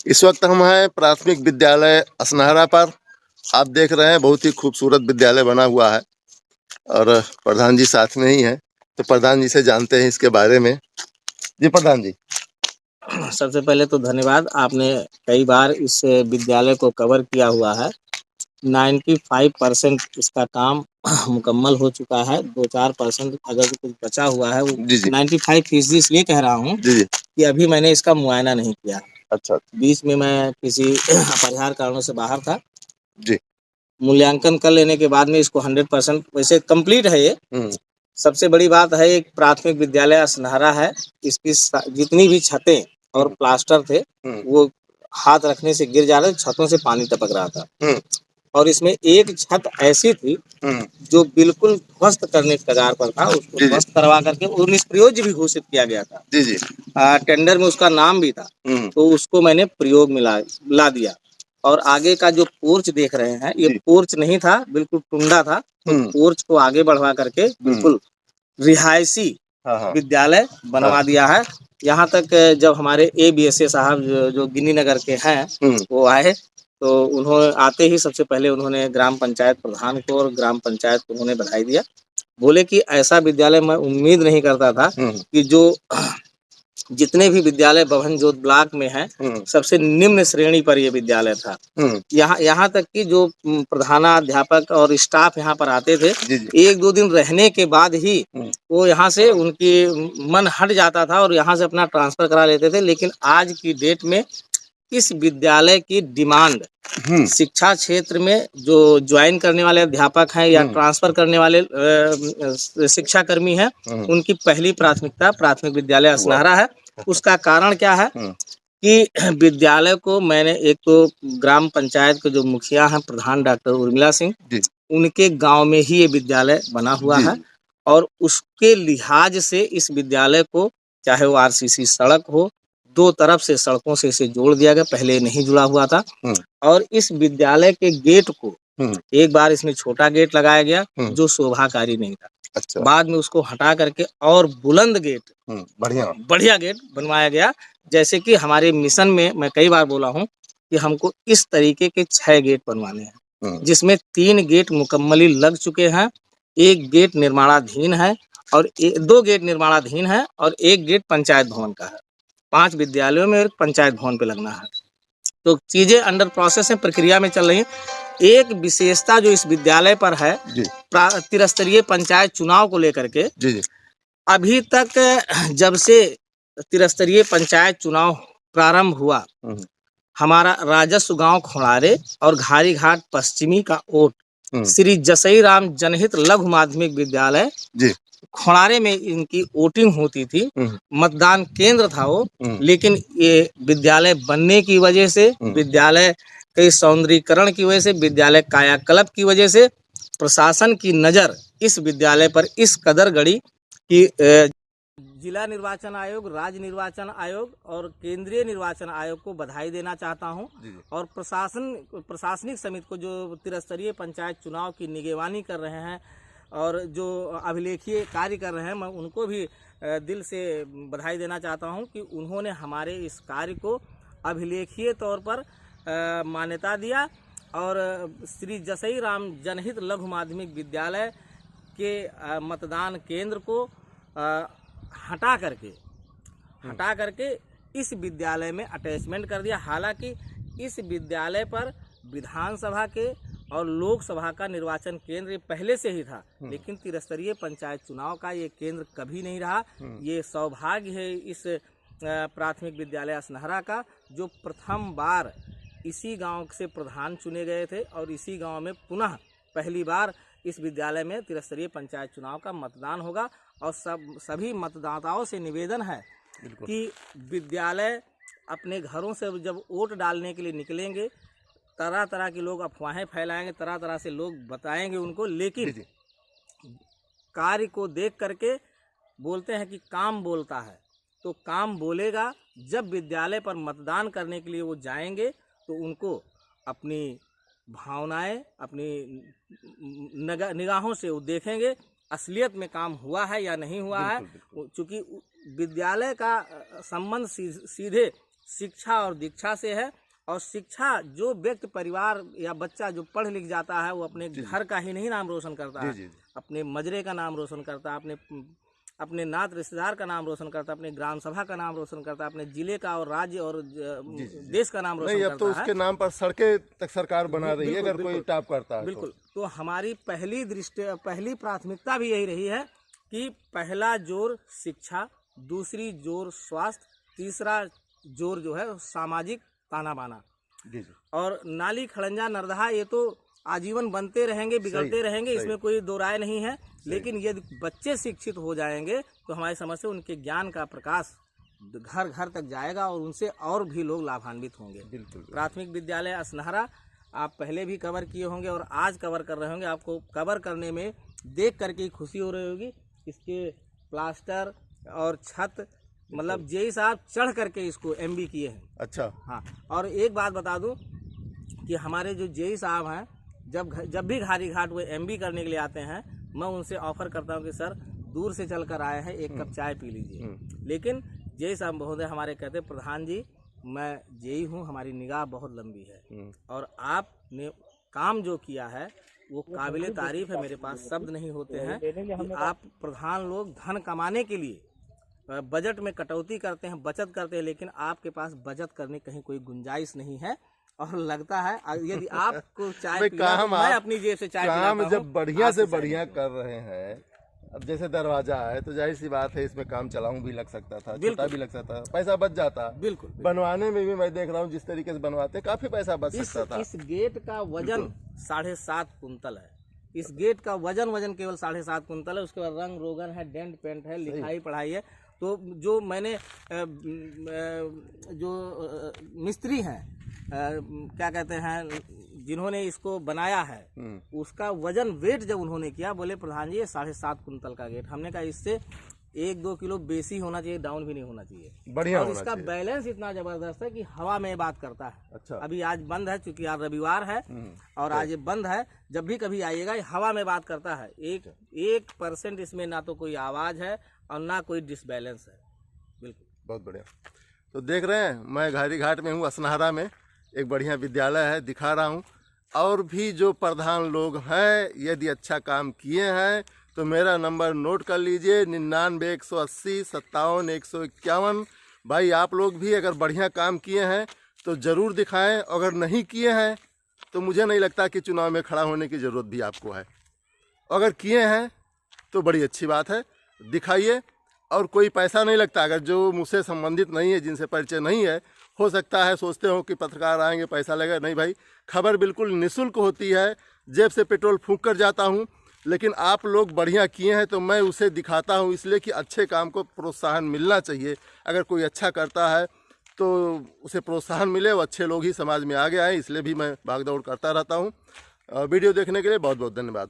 इस वक्त हम हैं प्राथमिक विद्यालय असनहरा पर। आप देख रहे हैं बहुत ही खूबसूरत विद्यालय बना हुआ है और प्रधान जी साथ में ही हैं। तो प्रधान जी से जानते हैं इसके बारे में। जी प्रधान जी। सबसे पहले तो धन्यवाद, आपने कई बार इस विद्यालय को कवर किया हुआ है। 95% इसका काम मुकम्मल हो चुका है। 2-4% अगर कुछ बचा हुआ है वो जी जी 95% इसलिए कह रहा हूँ जी जी। कि अभी मैंने इसका मुआयना नहीं किया। अच्छा। बीच में मैं किसी अपरिहार्य कारणों से बाहर था। जी। मूल्यांकन कर लेने के बाद में इसको 100% वैसे कंप्लीट है ये। सबसे बड़ी बात है, एक प्राथमिक विद्यालय असनहरा है। इसकी जितनी भी छतें और प्लास्टर थे वो हाथ रखने से गिर जा रहे, छतों से पानी टपक रहा था। और इसमें एक छत ऐसी थी जो बिल्कुल ध्वस्त करने के कगार पर था। उसको ध्वस्त करवा करके और निष्प्रयोज्य भी घोषित किया गया था। जी जी। टेंडर में उसका नाम भी था। तो उसको मैंने प्रयोग में ला दिया। और आगे का जो पोर्च देख रहे हैं, ये पोर्च नहीं था, बिल्कुल टुंडा था। तो पोर्च को आगे बढ़वा करके बिल्कुल रिहायशी विद्यालय बनवा दिया है। यहाँ तक जब हमारे ABSA साहब जो गिनी नगर के हैं वो आए, तो उन्होंने आते ही सबसे पहले उन्होंने ग्राम पंचायत प्रधान को और ग्राम पंचायत को उन्होंने बधाई दिया। बोले कि ऐसा विद्यालय मैं उम्मीद नहीं करता था कि जो जितने भी विद्यालय बभनजोत ब्लॉक में हैं, सबसे निम्न श्रेणी पर ये विद्यालय था। यहाँ तक कि जो प्रधानाध्यापक और स्टाफ यहाँ पर आते थे, 1-2 दिन रहने के बाद ही वो यहाँ से उनकी मन हट जाता था और यहाँ से अपना ट्रांसफर करा लेते थे। लेकिन आज की डेट में इस विद्यालय की डिमांड शिक्षा क्षेत्र में जो ज्वाइन करने वाले अध्यापक हैं या ट्रांसफर करने वाले शिक्षा कर्मी हैं, उनकी पहली प्राथमिकता प्राथमिक विद्यालय असनहरा है। उसका कारण क्या है कि विद्यालय को मैंने, एक तो ग्राम पंचायत के जो मुखिया हैं प्रधान डॉक्टर उर्मिला सिंह, उनके गांव में ही ये विद्यालय बना हुआ है और उसके लिहाज से इस विद्यालय को, चाहे वो RCC सड़क हो, 2 तरफ से सड़कों से इसे जोड़ दिया गया, पहले नहीं जुड़ा हुआ था। और इस विद्यालय के गेट को एक बार इसमें छोटा गेट लगाया गया जो शोभाकारी नहीं था। अच्छा। बाद में उसको हटा करके और बुलंद गेट, बढ़िया गेट बनवाया गया। जैसे कि हमारे मिशन में मैं कई बार बोला हूँ कि हमको इस तरीके के 6 गेट बनवाने हैं, जिसमें 3 गेट मुकम्मली लग चुके हैं, 1 गेट निर्माणाधीन है और 2 गेट निर्माणाधीन है और 1 गेट पंचायत भवन का है। 5 विद्यालयों में एक पंचायत भवन पे लगना है। तो चीजें अंडर प्रोसेस है, प्रक्रिया में चल रही है। एक विशेषता जो इस विद्यालय पर है, त्रिस्तरीय पंचायत चुनाव को लेकर के, अभी तक जब से त्रिस्तरीय पंचायत चुनाव प्रारंभ हुआ, हमारा राजस्व गांव खोड़ारे और घारी घाट पश्चिमी का वोट श्री जसई राम जनहित लघु माध्यमिक विद्यालय खोड़ारे में इनकी वोटिंग होती थी। मतदान केंद्र था वो, लेकिन ये विद्यालय बनने की वजह से, विद्यालय के सौंदर्यीकरण की वजह से, विद्यालय कायाकल्प की वजह से प्रशासन की नज़र इस विद्यालय पर इस कदर गड़ी कि जिला निर्वाचन आयोग, राज्य निर्वाचन आयोग और केंद्रीय निर्वाचन आयोग को बधाई देना चाहता हूं। और प्रशासनिक समिति को जो त्रिस्तरीय पंचायत चुनाव की निगरानी कर रहे हैं और जो अभिलेखीय कार्य कर रहे हैं, मैं उनको भी दिल से बधाई देना चाहता हूं कि उन्होंने हमारे इस कार्य को अभिलेखीय तौर पर मान्यता दिया और श्री जसई राम जनहित लघु माध्यमिक विद्यालय के मतदान केंद्र को हटा करके इस विद्यालय में अटैचमेंट कर दिया। हालांकि इस विद्यालय पर विधानसभा के और लोकसभा का निर्वाचन केंद्र पहले से ही था, लेकिन त्रिस्तरीय पंचायत चुनाव का ये केंद्र कभी नहीं रहा। ये सौभाग्य है इस प्राथमिक विद्यालय असनहरा का, जो प्रथम बार इसी गांव से प्रधान चुने गए थे और इसी गांव में पुनः पहली बार इस विद्यालय में त्रिस्तरीय पंचायत चुनाव का मतदान होगा। और सभी मतदाताओं से निवेदन है कि विद्यालय अपने घरों से जब वोट डालने के लिए निकलेंगे, तरह तरह के लोग अफवाहें फैलाएंगे, तरह तरह से लोग बताएंगे उनको, लेकिन कार्य को देख करके बोलते हैं कि काम बोलता है, तो काम बोलेगा। जब विद्यालय पर मतदान करने के लिए वो जाएंगे तो उनको अपनी भावनाएं, अपनी निगाहों से वो देखेंगे असलियत में काम हुआ है या नहीं हुआ है। चूँकि विद्यालय का संबंध सीधे शिक्षा और दीक्षा से है। और शिक्षा जो व्यक्ति परिवार या बच्चा जो पढ़ लिख जाता है वो अपने घर का ही नहीं नाम रोशन करता है, अपने मजरे का नाम रोशन करता है, अपने नात रिश्तेदार का नाम रोशन करता है, अपने ग्राम सभा का नाम रोशन करता है, अपने जिले का और राज्य और देश का नाम रोशन करता है। अब तो उसके नाम पर सड़कें तक सरकार बना रही है अगर कोई टॉप करता है। बिल्कुल। तो हमारी पहली प्राथमिकता भी यही रही है कि पहला जोर शिक्षा, दूसरी जोर स्वास्थ्य, तीसरा जोर जो है सामाजिक ताना बाना। और नाली खड़ंजा नरदहा ये तो आजीवन बनते रहेंगे, बिगड़ते रहेंगे, इसमें कोई दो राय नहीं है। लेकिन यदि बच्चे शिक्षित हो जाएंगे तो हमारी समझ से उनके ज्ञान का प्रकाश घर घर तक जाएगा और उनसे और भी लोग लाभान्वित होंगे। बिल्कुल। प्राथमिक विद्यालय असनहरा आप पहले भी कवर किए होंगे और आज कवर कर रहे होंगे। आपको कवर करने में देख करके खुशी हो रही होगी। इसके प्लास्टर और छत मतलब जेई साहब चढ़ करके इसको एमबी किए हैं। अच्छा। हाँ, और एक बात बता दूं कि हमारे जो जेई साहब हैं जब भी घारी घाट वो एमबी करने के लिए आते हैं, मैं उनसे ऑफर करता हूं कि सर दूर से चल कर आए हैं, एक कप चाय पी लीजिए। लेकिन जेई साहब महोदय हमारे कहते, प्रधान जी मैं जेई हूँ, हमारी निगाह बहुत लंबी है और आपने काम जो किया है वो काबिले तारीफ है। मेरे पास शब्द नहीं होते हैं कि आप प्रधान लोग धन कमाने के लिए बजट में कटौती करते हैं, बचत करते हैं, लेकिन आपके पास बचत करने कहीं कोई गुंजाइश नहीं है। और लगता है यदि आपको चाय पीना तो मैं अपनी जेब से चाय पिलाता हूं। जब बढ़िया से बढ़िया कर रहे हैं, अब जैसे दरवाजा है तो जाहिर सी बात है इसमें काम चलाऊं भी लग सकता था, छोटा भी लग सकता था, पैसा बच जाता। बिल्कुल। बनवाने में भी मैं देख रहा हूँ जिस तरीके से बनवाते काफी पैसा बच सकता था। इस गेट का वजन 7.5 कुंतल है। इस गेट का वजन केवल 7.5 कुंतल है। उसके बाद रंग रोगन है, डेंट पेंट है, लिखाई पढ़ाई है। तो जो मैंने जो मिस्त्री हैं क्या कहते हैं जिन्होंने इसको बनाया है, उसका वजन वेट जब उन्होंने किया, बोले प्रधान जी ये 7.5 कुंतल का गेट। हमने कहा इससे 1-2 किलो बेसी होना चाहिए, डाउन भी नहीं होना चाहिए, बढ़िया। और इसका बैलेंस इतना जबरदस्त है कि हवा में बात करता है। अच्छा। अभी आज बंद है क्योंकि आज रविवार है और आज ये बंद है। जब भी कभी आइएगा ये हवा में बात करता है। 1% इसमें ना तो कोई आवाज है और ना कोई डिसबैलेंस है। बिल्कुल, बहुत बढ़िया। तो देख रहे हैं मैं घारी घाट में हूँ, असनहरा में एक बढ़िया विद्यालय है, दिखा रहा हूँ। और भी जो प्रधान लोग हैं यदि अच्छा काम किए हैं तो मेरा नंबर नोट कर लीजिए 99 180 57 151। भाई आप लोग भी अगर बढ़िया काम किए हैं तो ज़रूर दिखाएं, अगर नहीं किए हैं तो मुझे नहीं लगता कि चुनाव में खड़ा होने की ज़रूरत भी आपको है। अगर किए हैं तो बड़ी अच्छी बात है, दिखाइए। और कोई पैसा नहीं लगता। अगर जो मुझसे संबंधित नहीं है, जिनसे परिचय नहीं है, हो सकता है सोचते हो कि पत्रकार आएंगे पैसा लगेगा। नहीं भाई, खबर बिल्कुल निःशुल्क होती है, जेब से पेट्रोल फूंक कर जाता हूँ। लेकिन आप लोग बढ़िया किए हैं तो मैं उसे दिखाता हूँ, इसलिए कि अच्छे काम को प्रोत्साहन मिलना चाहिए। अगर कोई अच्छा करता है तो उसे प्रोत्साहन मिले, वो अच्छे लोग ही समाज में आगे आए, इसलिए भी मैं भागदौड़ करता रहता हूँ। वीडियो देखने के लिए बहुत बहुत धन्यवाद।